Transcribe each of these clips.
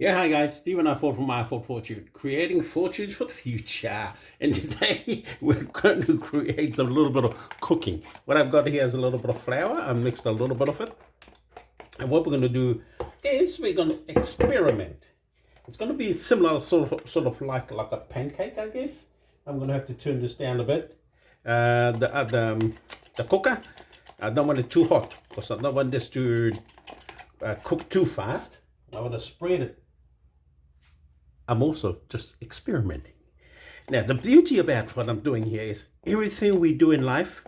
Yeah, hi guys, Stephen iFord from iFord Fortune, creating fortunes for the future. And today we're going to create a little bit of cooking. What I've got here is a little bit of flour. I mixed a little bit of it. And what we're going to do is we're going to experiment. It's going to be similar, sort of like a pancake, I guess. I'm going to have to turn this down a bit. The cooker, I don't want it too hot because I don't want this to cook too fast. I want to spread it. I'm also just experimenting. Now, the beauty about what I'm doing here is everything we do in life,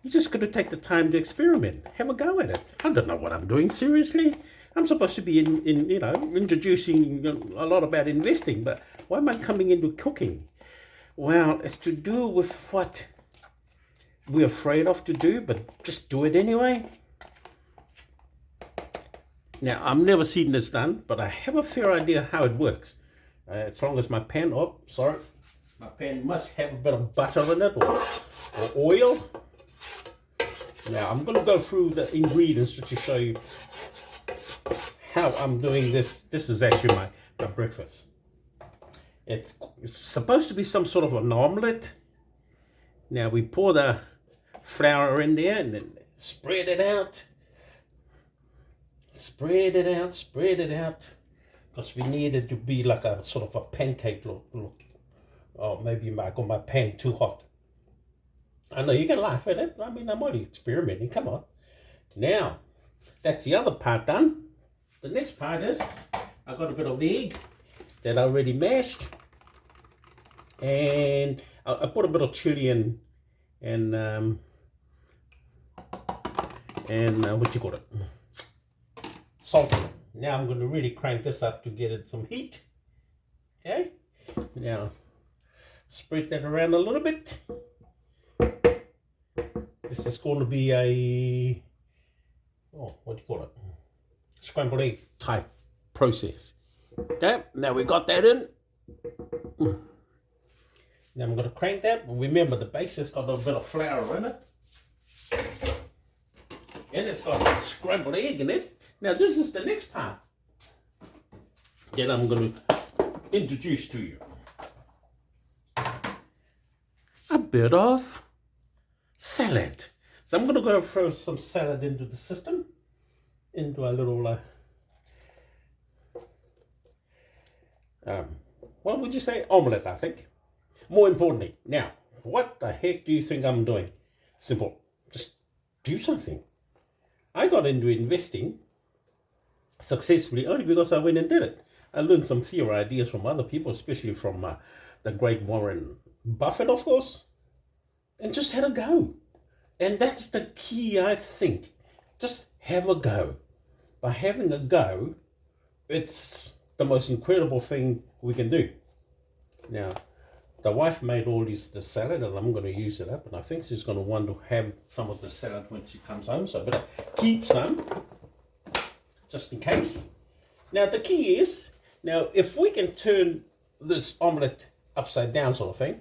you just got to take the time to experiment, have a go at it. I don't know what I'm doing, seriously. I'm supposed to be introducing a lot about investing, but why am I coming into cooking? Well, it's to do with what we're afraid of to do, but just do it anyway. Now, I've never seen this done, but I have a fair idea how it works. As long as my pan, my pan must have a bit of butter in it or oil. Now I'm going to go through the ingredients to show you how I'm doing this. This is actually my breakfast. It's supposed to be some sort of an omelette. Now we pour the flour in there and then spread it out. Spread it out. Because we need it to be like a sort of a pancake look. Or maybe I got my pan too hot. I know you can laugh at it. I mean, I'm only experimenting. Come on. Now, that's the other part done. The next part is I got a bit of egg that I already mashed. And I put a bit of chili and what you call it? Salt. Now I'm going to really crank this up to get it some heat. Okay. Now spread that around a little bit. This is going to be a what do you call it? Scrambled egg type process. Okay. Now we got that in. Now I'm going to crank that. Remember the base has got a bit of flour in it. And it's got scrambled egg in it. Now this is the next part that I'm going to introduce to you. A bit of salad. So I'm going to go throw some salad into the system, into a little, what would you say? Omelette, I think. More importantly, now, what the heck do you think I'm doing? Simple. Just do something. I got into investing successfully only because I went and did it. I learned some theory ideas from other people, especially from the great Warren Buffett, of course, and just had a go. And that's the key, I think. Just have a go. By having a go, it's the most incredible thing we can do. Now, the wife made all the salad, and I'm going to use it up, and I think she's going to want to have some of the salad when she comes home, so I better keep some, just in case. Now, the key is, now, if we can turn this omelette upside down sort of thing,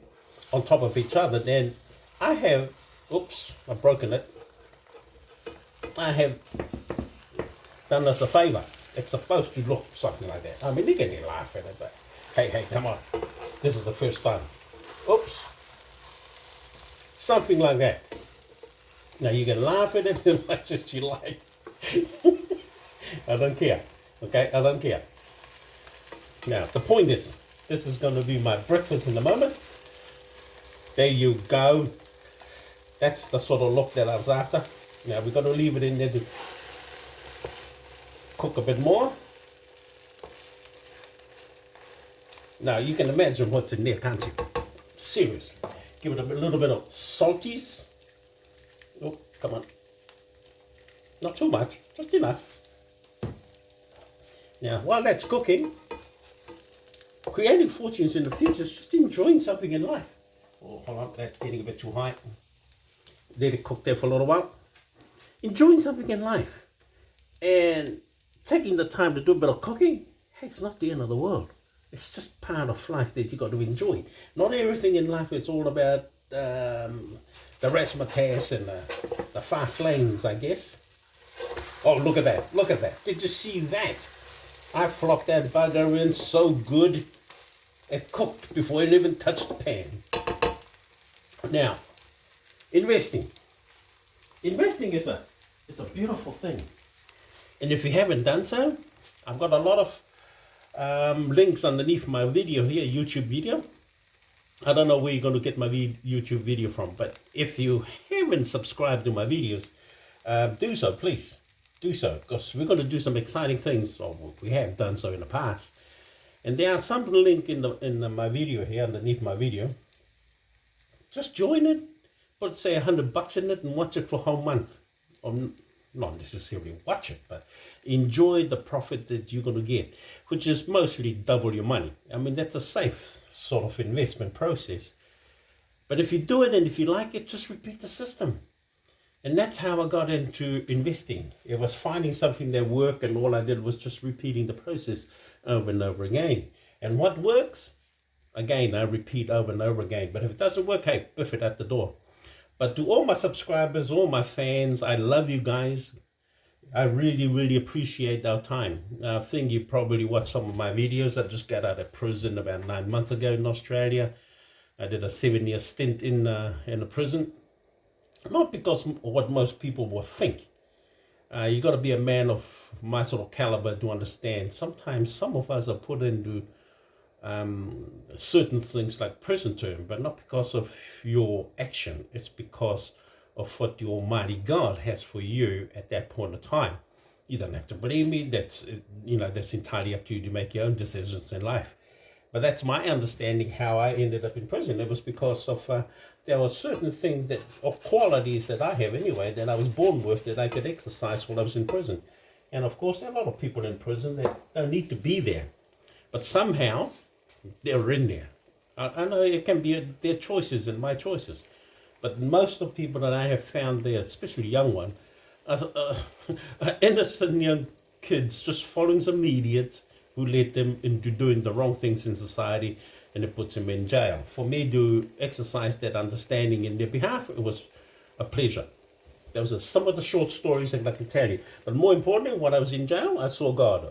on top of each other, then I have, oops, I've broken it. I have done us a favor. It's supposed to look something like that. I mean, you can laugh at it, but hey, come on. This is the first time. Oops. Something like that. Now, you can laugh at it as much as you like. I don't care. Okay, I don't care. Now, the point is, this is going to be my breakfast in a moment. There you go. That's the sort of look that I was after. Now, we're going to leave it in there to cook a bit more. Now, you can imagine what's in there, can't you? Seriously. Give it a little bit of salties. Oh, come on. Not too much, just enough. Now, while that's cooking, creating fortunes in the future is just enjoying something in life. Oh, hold on, that's getting a bit too high. Let it cook there for a little while. Enjoying something in life and taking the time to do a bit of cooking, hey, it's not the end of the world. It's just part of life that you got to enjoy. Not everything in life is all about the razzmatazz and the fast lanes, I guess. Oh, look at that. Look at that. Did you see that? I flopped that bugger in so good, it cooked before it even touched the pan. Now, investing. Investing is a beautiful thing. And if you haven't done so, I've got a lot of links underneath my video here, YouTube video. I don't know where you're going to get my YouTube video from, but if you haven't subscribed to my videos, do so, please. Do so, because we're going to do some exciting things, or we have done so in the past. And there are some link in my video here, underneath my video. Just join it, put say $100 in it and watch it for a whole month. Or not necessarily watch it, but enjoy the profit that you're going to get, which is mostly double your money. I mean, that's a safe sort of investment process. But if you do it and if you like it, just repeat the system. And that's how I got into investing. It was finding something that worked, and all I did was just repeating the process over and over again. And what works, again, I repeat over and over again. But if it doesn't work, hey, biff it at the door. But to all my subscribers, all my fans, I love you guys. I really, really appreciate our time. I think you probably watched some of my videos. I just got out of prison about 9 months ago in Australia. I did a 7-year stint in a prison. Not because of what most people will think. You got to be a man of my sort of caliber to understand. Sometimes some of us are put into certain things like prison term, but not because of your action. It's because of what the Almighty God has for you at that point of time. You don't have to believe me. That's entirely up to you to make your own decisions in life. But that's my understanding how I ended up in prison. It was because of there were certain things of qualities that I have anyway, that I was born with, that I could exercise while I was in prison. And of course, there are a lot of people in prison that don't need to be there, but somehow they're in there. I know it can be their choices and my choices, but most of the people that I have found there, especially young ones, are innocent young kids just following some idiots who led them into doing the wrong things in society, and it puts them in jail. For me to exercise that understanding in their behalf, it was a pleasure. Those are some of the short stories that I can tell you. But more importantly, when I was in jail, I saw God.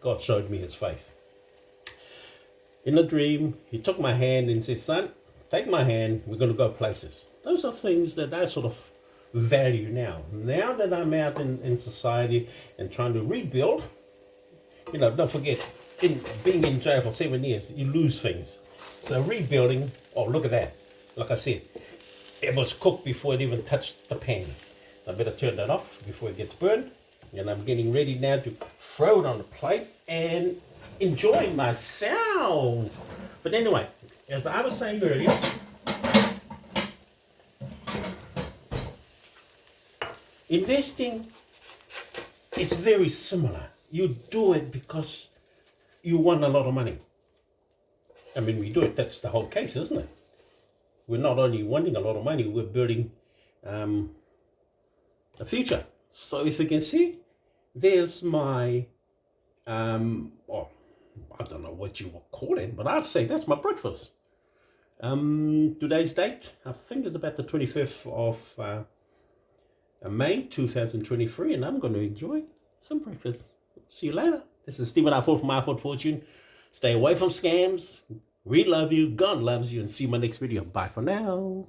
God showed me his face. In a dream, he took my hand and said, son, take my hand, we're going to go places. Those are things that I sort of value now. Now that I'm out in society and trying to rebuild, don't forget, being in jail for 7 years, you lose things. So rebuilding, look at that. Like I said, it was cooked before it even touched the pan. I better turn that off before it gets burned. And I'm getting ready now to throw it on the plate and enjoy myself. But anyway, as I was saying earlier, investing is very similar. You do it because you want a lot of money. I mean, we do it, that's the whole case, isn't it? We're not only wanting a lot of money, we're building a future. So as you can see, there's my, I don't know what you will call it, but I'd say that's my breakfast. Today's date, I think it's about the 25th of May 2023, and I'm going to enjoy some breakfast. See you later. This is Stephen I4 from I4 Fortune. Stay away from scams. We love you. God loves you. And see you in my next video. Bye for now.